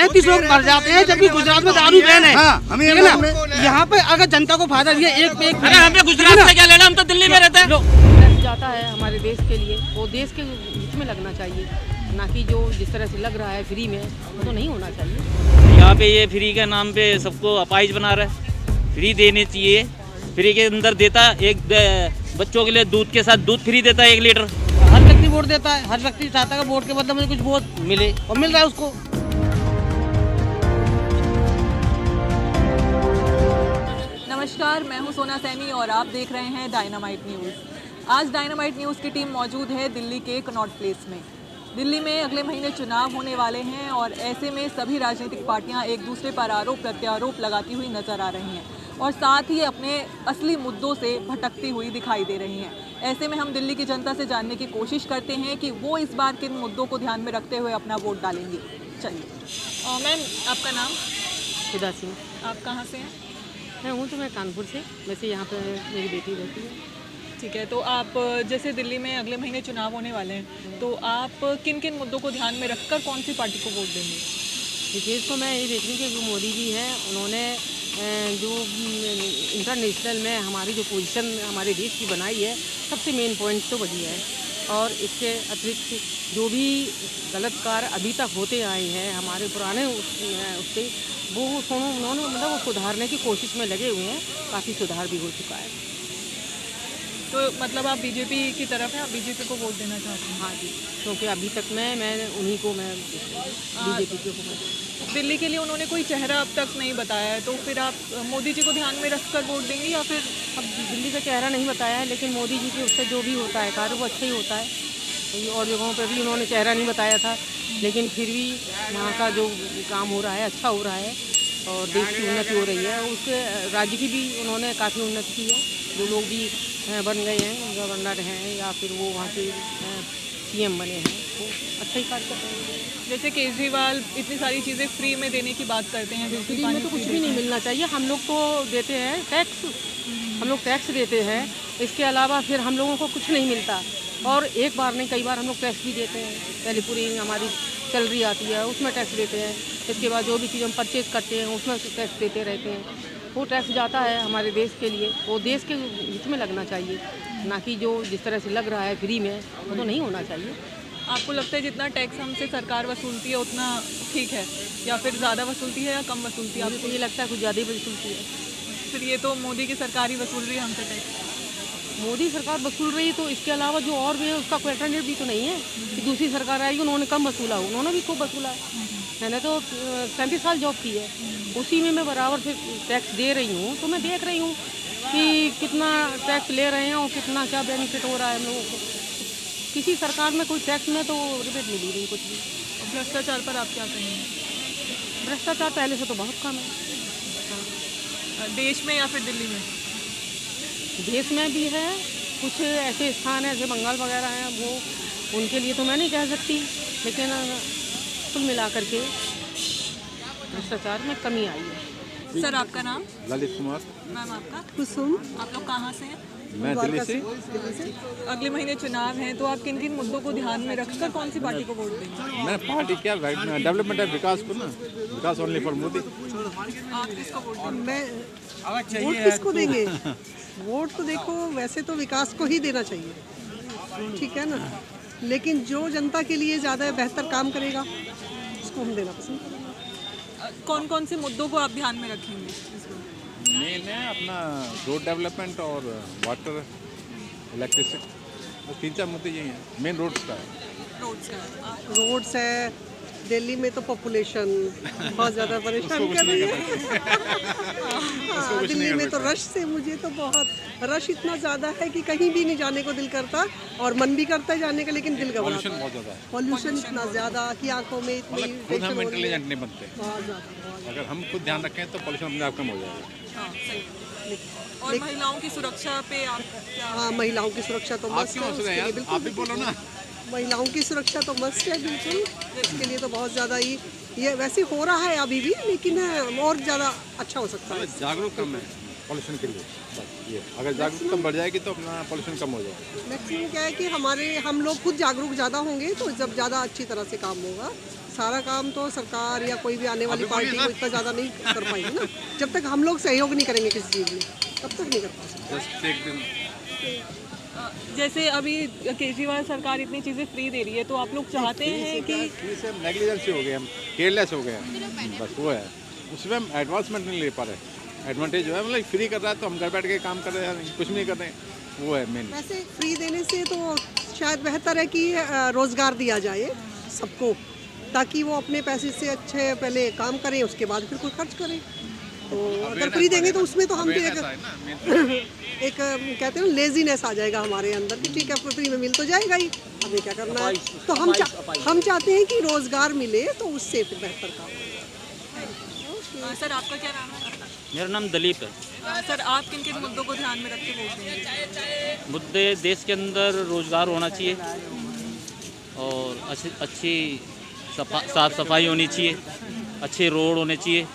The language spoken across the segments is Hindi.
37 लोग मर जाते हैं, जबकि गुजरात में दारू बैन है। ठीक है ना, यहाँ पे अगर जनता को फायदा दिया एक पे एक। अरे हमें गुजरात से क्या लेना, हम तो दिल्ली में रहते हैं। टैक्स जाता है हमारे देश के लिए, वो देश के हित में लगना चाहिए, ना कि जो जिस तरह से लग रहा है फ्री में, वो तो नहीं होना चाहिए। यहाँ पे ये फ्री के नाम पे सबको अपाहिज बना रहा है। फ्री देनी चाहिए, फ्री के अंदर देता एक बच्चों के लिए दूध के साथ दूध फ्री देता है 1 लीटर। हर व्यक्ति वोट देता है, हर व्यक्ति चाहता है कि वोट के बदले मुझे कुछ वोट मिले, और मिल रहा है उसको। नमस्कार, मैं हूं सोना सैनी और आप देख रहे हैं डायनामाइट न्यूज़। आज डायनामाइट न्यूज़ की टीम मौजूद है दिल्ली के कनॉट प्लेस में। दिल्ली में अगले महीने चुनाव होने वाले हैं और ऐसे में सभी राजनीतिक पार्टियां एक दूसरे पर आरोप प्रत्यारोप लगाती हुई नजर आ रही हैं और साथ ही अपने असली मुद्दों से भटकती हुई दिखाई दे रही हैं। ऐसे में हम दिल्ली की जनता से जानने की कोशिश करते हैं कि वो इस बार किन मुद्दों को ध्यान में रखते हुए अपना वोट डालेंगे। चलिए मैम, आपका नाम? खुदा सिंह। आप कहाँ से हैं? मैं हूँ तो मैं कानपुर से, वैसे यहाँ पे मेरी बेटी रहती है। ठीक है, तो आप जैसे दिल्ली में अगले महीने चुनाव होने वाले हैं, तो आप किन किन मुद्दों को ध्यान में रखकर कौन सी पार्टी को वोट देंगे? विशेष तो मैं ये देख रही हूँ कि जो मोदी जी हैं, उन्होंने जो इंटरनेशनल में हमारी जो पोजीशन हमारे देश की बनाई है, सबसे मेन पॉइंट तो वही है। और इसके अतिरिक्त जो भी गलत कार्य अभी तक होते आए हैं हमारे पुराने उससे, वो उन्होंने मतलब वो सुधारने की कोशिश में लगे हुए हैं। काफ़ी सुधार भी हो चुका है। तो मतलब आप बीजेपी की तरफ हैं, आप बीजेपी को वोट देना चाहते हैं? हाँ जी, क्योंकि अभी तक मैं उन्हीं को मैं बीजेपी को दिल्ली के लिए उन्होंने कोई चेहरा अब तक नहीं बताया है, तो फिर आप मोदी जी को ध्यान में रखकर वोट देंगे या फिर? अब दिल्ली का चेहरा नहीं बताया है, लेकिन मोदी जी के उससे जो भी होता है कार्य वो अच्छा ही होता है। और जगहों पर भी उन्होंने चेहरा नहीं बताया था, लेकिन फिर भी यहाँ का जो काम हो रहा है अच्छा हो रहा है और देश की उन्नति हो रही है। उसके राज्य की भी उन्होंने काफ़ी उन्नति की है। जो लोग भी बन गए हैं, गवर्नर हैं या फिर वो वहाँ के सीएम बने हैं, वो अच्छा ही कार्य कर रहे हैं। जैसे केजरीवाल इतनी सारी चीज़ें फ्री में देने की बात करते हैं, फ्री में तो कुछ भी नहीं मिलना चाहिए। हम लोग तो देते हैं टैक्स, हम लोग टैक्स देते हैं, इसके अलावा फिर हम लोगों को कुछ नहीं मिलता। और एक बार नहीं, कई बार हम लोग टैक्स भी देते हैं। पहले पूरी हमारी सैलरी आती है, उसमें टैक्स देते हैं। इसके बाद जो भी चीज़ हम परचेज करते हैं उसमें टैक्स देते रहते हैं। वो टैक्स जाता है हमारे देश के लिए, वो देश के हित में लगना चाहिए, ना कि जो जिस तरह से लग रहा है फ्री में, वो तो नहीं होना चाहिए। आपको लगता है जितना टैक्स हमसे सरकार वसूलती है उतना ठीक है, या फिर ज़्यादा वसूलती है या कम वसूलती है? मुझे तो ये लगता है कुछ ज़्यादा ही वसूलती है। फिर ये तो मोदी की सरकार ही वसूल रही है हमसे टैक्स। मोदी सरकार वसूल रही तो इसके अलावा जो और भी है उसका कोई अल्टरनेटिव भी तो नहीं है कि दूसरी सरकार आएगी उन्होंने कम वसूला, उन्होंने भी खूब वसूला है। मैंने तो 37 साल जॉब की है, उसी में मैं बराबर से टैक्स दे रही हूँ। तो मैं देख रही हूँ कि कितना टैक्स ले रहे हैं और कितना क्या बेनिफिट हो रहा है हम लोगों को। किसी सरकार में कोई टैक्स में तो रिबेट मिली नहीं कुछ भी। भ्रष्टाचार पर आप क्या कहेंगे? भ्रष्टाचार पहले से तो बहुत कम है। हाँ। देश में या फिर दिल्ली में? देश में भी है, कुछ ऐसे स्थान हैं जैसे बंगाल वगैरह हैं, वो उनके लिए तो मैं नहीं कह सकती, लेकिन कुल मिलाकर के भ्रष्टाचार में कमी आई है। सर, आपका नाम? ललित कुमार। मैम, आपका? कुसुम। आप लोग कहाँ से हैं? मैं दिल्ली से। अगले महीने चुनाव हैं, तो आप किन किन मुद्दों को ध्यान में रखकर कौन सी पार्टी को वोट देंगे? मैं पार्टी क्या डेवलपमेंट है, विकास को ना, विकास ओनली फॉर मोदी। आप किसको वोट देंगे? मैं वोट किसको देंगे? वोट तो देखो, वैसे तो विकास को ही देना चाहिए, ठीक है ना, लेकिन जो जनता के लिए ज़्यादा बेहतर काम करेगा उसको हम देना पसंद करेंगे। कौन कौन से मुद्दों को आप ध्यान में रखेंगे? मेन है अपना रोड डेवलपमेंट और वाटर, इलेक्ट्रिसिटी, तो 3-4 मुद्दे यही हैं। मेन रोड्स का है। रोड्स है, दिल्ली में तो पॉपुलेशन बहुत ज़्यादा परेशान कर रही है। हाँ, दिल्ली में तो रश से मुझे तो बहुत रश इतना ज़्यादा है कि कहीं भी नहीं जाने को दिल करता, और मन भी करता है जाने का, लेकिन दिल घबराता पॉल्यूशन बहुत ज़्यादा है। पॉल्यूशन इतना ज़्यादा कि आंखों में इतनी मतलब खुद हम इंटेलिजेंट नहीं बनते। बहुत ज़्यादा। अगर हम खुद ध्यान रखें तो पॉल्यूशन अपने आप कम हो जाएगा। हाँ, सही। और महिलाओं की सुरक्षा पे आप क्या? हाँ, महिलाओं की सुरक्षा तो आप मस्त क्यों है, हंस रहे उसके हैं लिए यार? आप भी बिल्कुल बोलो ना। महिलाओं की सुरक्षा तो मस्त है बिल्कुल, इसके लिए तो बहुत ज़्यादा ही ये वैसे हो रहा है अभी भी, लेकिन और ज़्यादा अच्छा हो सकता है। जागरूक कम है। पॉल्यूशन के लिए। बस ये अगर जागरूकता बढ़ जाएगी तो अपना पॉल्यूशन कम हो जाएगा। मैक्सिमम क्या है कि हम लोग खुद जागरूक ज़्यादा होंगे तो जब ज़्यादा अच्छी तरह से काम होगा। सारा काम तो सरकार या कोई भी आने वाली पार्टी को इतना ज़्यादा नहीं कर पाएगी ना। जब तक हम लोग सहयोग नहीं करेंगे किसी चीज़ में तब तक नहीं कर पाएंगे। जस्ट एक दिन जैसे अभी केजरीवाल सरकार इतनी चीज़ें फ्री दे रही है तो आप लोग चाहते हैं कि से नेग्लिजेंसी हो गए, हम केयरलेस हो गए हैं, बस वो है। उसमें हम एडवांसमेंट नहीं ले पा रहे। एडवांटेज जो है मतलब फ्री कर रहा है तो हम घर बैठ के काम कर रहे हैं, कुछ नहीं कर रहे हैं, वो है मेन। वैसे फ्री देने से तो शायद बेहतर है कि रोज़गार दिया जाए सबको, ताकि वो अपने पैसे से अच्छे पहले काम करें उसके बाद फिर कोई खर्च करें। तो अगर फ्री देंगे तो उसमें तो हम भी एक कहते हैं ना लेजीनेस आ जाएगा हमारे अंदर कि ठीक है फ्री में मिल तो जाएगा ही, हमें क्या करना है। तो हम चाहते हैं कि रोज़गार मिले तो उससे फिर बेहतर काम हो। सर आपका क्या नाम है? मेरा नाम दलीप है। सर आप किन किन मुद्दों को ध्यान में रख के वोट देंगे? मुद्दे देश के अंदर रोज़गार होना चाहिए और अच्छी साफ़ सफाई होनी चाहिए, अच्छे रोड होने चाहिए,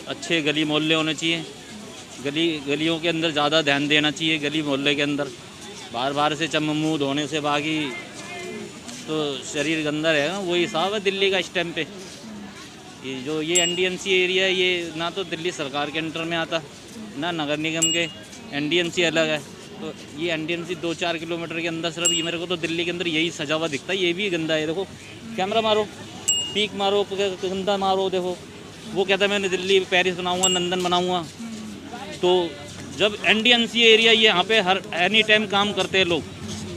अच्छे गली मोहल्ले होने चाहिए। गलियों के अंदर ज़्यादा ध्यान देना चाहिए। गली मोहल्ले के अंदर बार से चममूद होने से बाकी तो शरीर गंदा रहेगा ना, वही हिसाब है दिल्ली का इस टाइम पे। ये एनडीएमसी एरिया ये ना तो दिल्ली सरकार के अंडर में आता ना नगर निगम के, एनडीएमसी अलग है। तो ये एनडीएमसी 2-4 किलोमीटर के अंदर सिर्फ ये मेरे को तो दिल्ली के अंदर यही सजा हुआ दिखता है। ये भी गंदा है, देखो कैमरा मारो, पीक मारो, गंदा मारो, देखो वो कहता है मैंने दिल्ली पेरिस बनाऊंगा, लंदन बनाऊंगा। तो जब एनडीएमसी एरिया ये यहाँ पे हर एनी टाइम काम करते हैं लोग,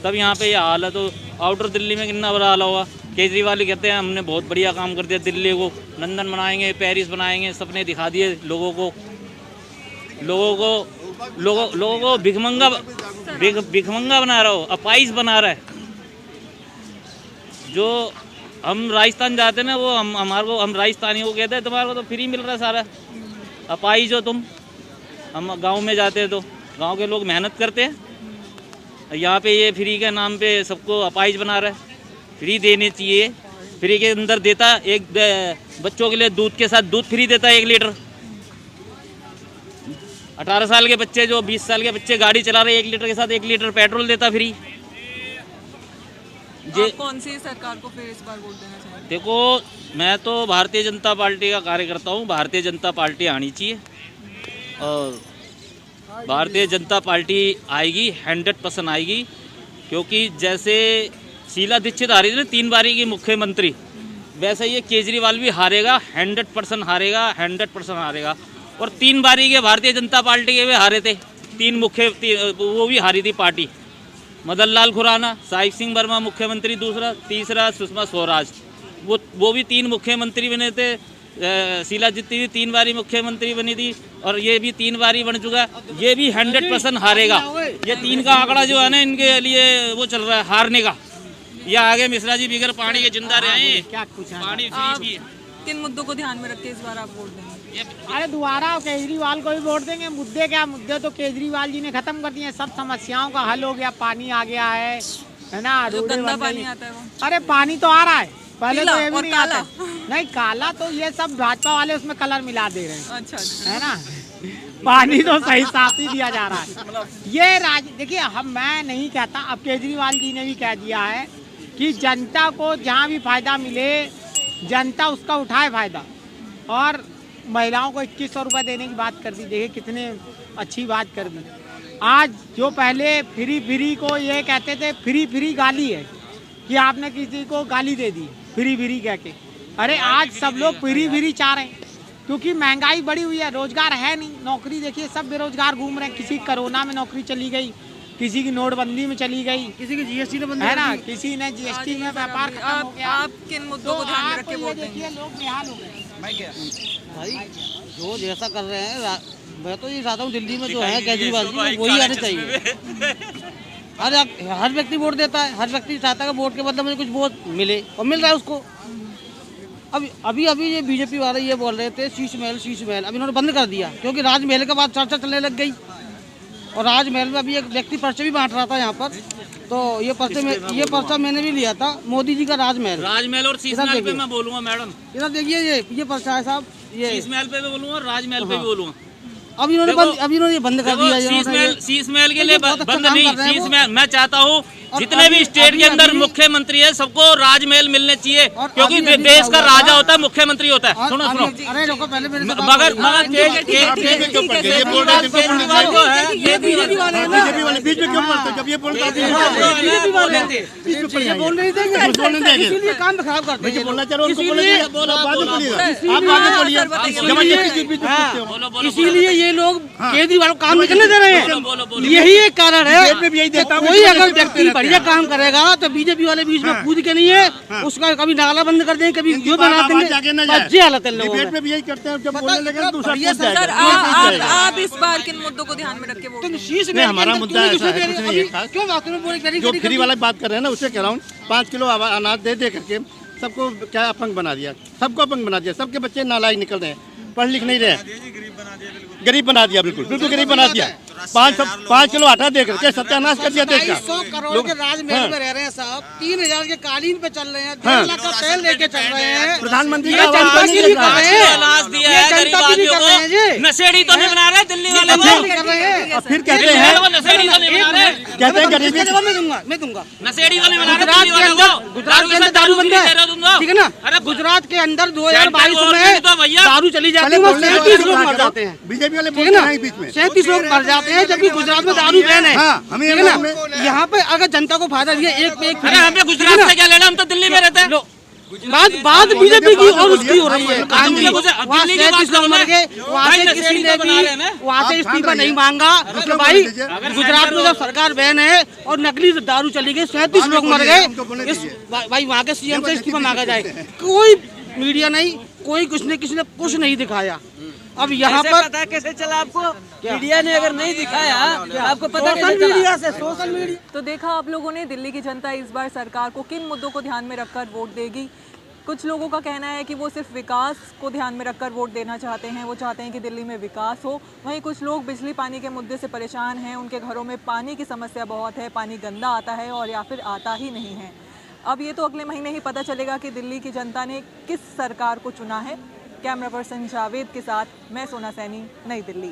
तब यहाँ पे ये हाल है। तो आउटर दिल्ली में कितना बुरा हाल होगा। केजरीवाल कहते हैं हमने बहुत बढ़िया काम कर दिया, दिल्ली को लंदन बनाएंगे, पेरिस बनाएंगे, सपने दिखा दिए लोगों को भिखमंगा बना रहा हो, अपाइज बना रहा है। जो हम राजस्थान जाते हैं ना, वो हम राजस्थानियों को कहते हैं तुम्हारे को तो फ्री मिल रहा है सारा, अपाइज हो तुम। हम गांव में जाते हैं तो गांव के लोग मेहनत करते हैं, यहाँ पे ये फ्री के नाम पे सबको अपाइज बना रहा है। फ्री देनी चाहिए, फ्री के अंदर देता एक बच्चों के लिए दूध के साथ दूध फ्री देता है 1 लीटर। 18 साल के बच्चे जो 20 साल के बच्चे गाड़ी चला रहे 1 लीटर के साथ 1 लीटर पेट्रोल देता फ्री। आप कौन सी सरकार को फिर इस बार वोट देना चाहेंगे? देखो मैं तो भारतीय जनता पार्टी का कार्यकर्ता हूँ। भारतीय जनता पार्टी आनी चाहिए और भारतीय जनता पार्टी आएगी, 100% आएगी। क्योंकि जैसे शीला दीक्षित हारी थी ना 3 बारी की मुख्यमंत्री, वैसे ये केजरीवाल भी हारेगा, 100% हारेगा, 100% हारेगा। और 3 बारी के भारतीय जनता पार्टी के भी हारे थे, 3 वो भी हारी थी पार्टी। मदन लाल खुराना, साहिब सिंह वर्मा मुख्यमंत्री दूसरा, तीसरा सुषमा स्वराज, वो भी 3 मुख्यमंत्री बने थे। शीला दीक्षित भी 3 बारी मुख्यमंत्री बनी थी और ये भी 3 बारी बन चुका, ये भी 100% हारेगा। ये 3 का आंकड़ा जो है ना इनके लिए वो चल रहा है हारने का। या आगे मिश्रा जी बिगर पानी के जिंदा रहे, पानी फ्री है। किन मुद्दों को ध्यान में रख के इस बार आप वोट देंगे? अरे दोबारा केजरीवाल को भी वोट देंगे। मुद्दे क्या, मुद्दे तो केजरीवाल जी ने खत्म कर दिए, सब समस्याओं का हल हो गया। पानी आ गया है ना, गंदा पानी आता है वो। अरे पानी तो आ रहा है, पहले तो ये भी और नहीं काला? आता। नहीं काला तो ये सब भाजपा वाले उसमें कलर मिला दे रहे हैं, अच्छा है ना। पानी तो सही साफ ही दिया जा रहा है। ये देखिए मैं नहीं कहता, अब केजरीवाल जी ने भी कह दिया है कि जनता को जहाँ भी फायदा मिले जनता उसका उठाए फायदा। और महिलाओं को 2100 रुपये देने की बात कर दी, देखिए कितने अच्छी बात कर दी। आज जो पहले फ्री को ये कहते थे फ्री गाली है कि आपने किसी को गाली दे दी फ्री कह के। अरे आज सब लोग फ्री चाह रहे हैं क्योंकि महंगाई बढ़ी हुई है, रोजगार है नहीं। नौकरी देखिए सब बेरोजगार घूम रहे हैं, किसी कोरोना में नौकरी चली गई, किसी की नोटबंदी में चली गई, किसी की जीएसटी में बंद है ना, किसी ने जीएसटी में व्यापार खत्म हो गया। आप किन मुद्दों को ध्यान में रख के वोट देंगे? देखिए लोग बेहाल हो गए भाई, जो जैसा कर रहे हैं मैं तो ये चाहता हूँ दिल्ली में जो है केजरीवाल जी वही आने चाहिए। हर व्यक्ति वोट देता है, हर व्यक्ति चाहता है कि वोट के बदले मुझे कुछ वोट मिले और मिल रहा है उसको। अभी ये बीजेपी वाले ये बोल रहे थे शीश महल, अब इन्होंने बंद कर दिया क्योंकि राजमहल के बाद चर्चा चलने लग गई। और राजमहल में अभी एक व्यक्ति पर्चे भी बांट रहा था यहाँ पर, तो ये पर्चा मैंने भी लिया था, मोदी जी का राजमहल और शीश महल पे मैं बोलूँगा मैडम। इधर देखिए ये पर्चा है साहब, ये शीश महल पे भी बोलूँगा, राजमहल पे भी बोलूँगा। अब इन्होंने बंद कर दिया। शीश महल के लिए बहुत अच्छा बंद काम नहीं, कर रहे हैं शीश वो। महल मैं चाहता हूँ जितने भी स्टेट के अंदर मुख्यमंत्री है सबको राजमहल मिलने चाहिए, क्योंकि देश का राजा होता है, मुख्यमंत्री होता है। सुनो सुनो, अरे रुको पहले मेरे से मगर बीच में क्यों पड़ते जब ये बोलता बोल रही थी इसीलिए काम खराब करते हैं। बोलना चाहिए उनको इसीलिए ये लोग केजरीवाल को काम नहीं करने दे रहे हैं। यही एक कारण है। कोई अगर व्यक्ति बढ़िया काम करेगा तो बीजेपी वाले बीच में कूद के नहीं है, उसका कभी नाला बंद कर देंगे, कभी जो बना देंगे। अच्छी हालत है लोगों डिबेट में भी यही करते हैं, जब बोलने लगे दूसरा सर आप इस बार किन मुद्दों को ध्यान में रख के वोट देंगे? हमारा मुद्दा ऐसा है, कुछ नहीं है खास। क्यों बात बोले जो फ्री वाला बात कर रहे हैं ना, उससे कह रहा हूँ 5 किलो अनाज दे करके सबको क्या अपंग बना दिया, सबको अपंग बना दिया, सबके बच्चे नालायक निकल रहे हैं, पढ़ लिख नहीं रहे हैं, गरीब बना दिया, बिल्कुल बिल्कुल गरीब बना दिया। 5 किलो आटा दे करके सत्यानाश कर दिया देश का। 250 करोड़ के राजमहल में रह रहे हैं साहब, 3000 के कालीन पे चल रहे हैं, 1.5 लाख का तेल लेके चल रहे हैं। प्रधानमंत्री ये जनता की भी कर रहे हैं, अनाज दिया ये है गरीब जनता की भी आदमियों कर रहे हैं जी। को, नशेड़ी तो नहीं बना रहे दिल्ली वाले वो, कर रहे हैं। और फिर कहते हैं नशेड़ी तो नहीं बना रहे, कहते हैं गरीबी जवाब मैं दूंगा। नशेड़ी तो नहीं बना रहे गुजरात दिल्ली के वाले अंदर वो। गुजरात के अंदर दारू बंद है, ठीक है ना? अरे गुजरात के अंदर 2022 सेंट्रल में तो भैया दारू चली जाती है, 37 लोग मर जाते हैं, बीजेपी वाले ठीक है बोलते ना? हैं बीच में 37 लोग मर जाते हैं, जबकि गुजरात में दारू बैन है, हाँ, हमें ठीक है ना? यहाँ पे अगर जनता को फायदा दिया एक पे एक, अरे हमें गुजरात से क्या लेना, हम तो दिल्ली में रहते हैं। बात बीजेपी की और उसकी हो रही है। काम की वहाँ दिल्ली की बात 37 लोग करो मर ना। गए, वहाँ भाई से नशेड़ी किसी तो ने बना रहे हैं ना। भी वहाँ से आप इस्तीफा ठान नहीं रही मांगा। है। तो भाई अगर गुजरात में जब सरकार बैन है और नकली दारू चली गई, 37 लोग मर गए, भाई वहाँ के सीएम से इस्तीफा मांगा जाए। कोई मीडिया नहीं, कोई किसी ने कुछ नहीं दिखाया। अब यहाँ पर पता कैसे चला आपको? मीडिया ने अगर नहीं दिखाया आपको पता कैसे सोशल चला? मीडिया से, सोशल मीडिया। तो देखा आप लोगों ने, दिल्ली की जनता इस बार सरकार को किन मुद्दों को ध्यान में रखकर वोट देगी। कुछ लोगों का कहना है कि वो सिर्फ विकास को ध्यान में रखकर वोट देना चाहते हैं, वो चाहते हैं कि दिल्ली में विकास हो। वहीं कुछ लोग बिजली पानी के मुद्दे से परेशान हैं, उनके घरों में पानी की समस्या बहुत है, पानी गंदा आता है और या फिर आता ही नहीं है। अब ये तो अगले महीने ही पता चलेगा कि दिल्ली की जनता ने किस सरकार को चुना है। कैमरा पर्सन जावेद के साथ मैं सोना सैनी, नई दिल्ली।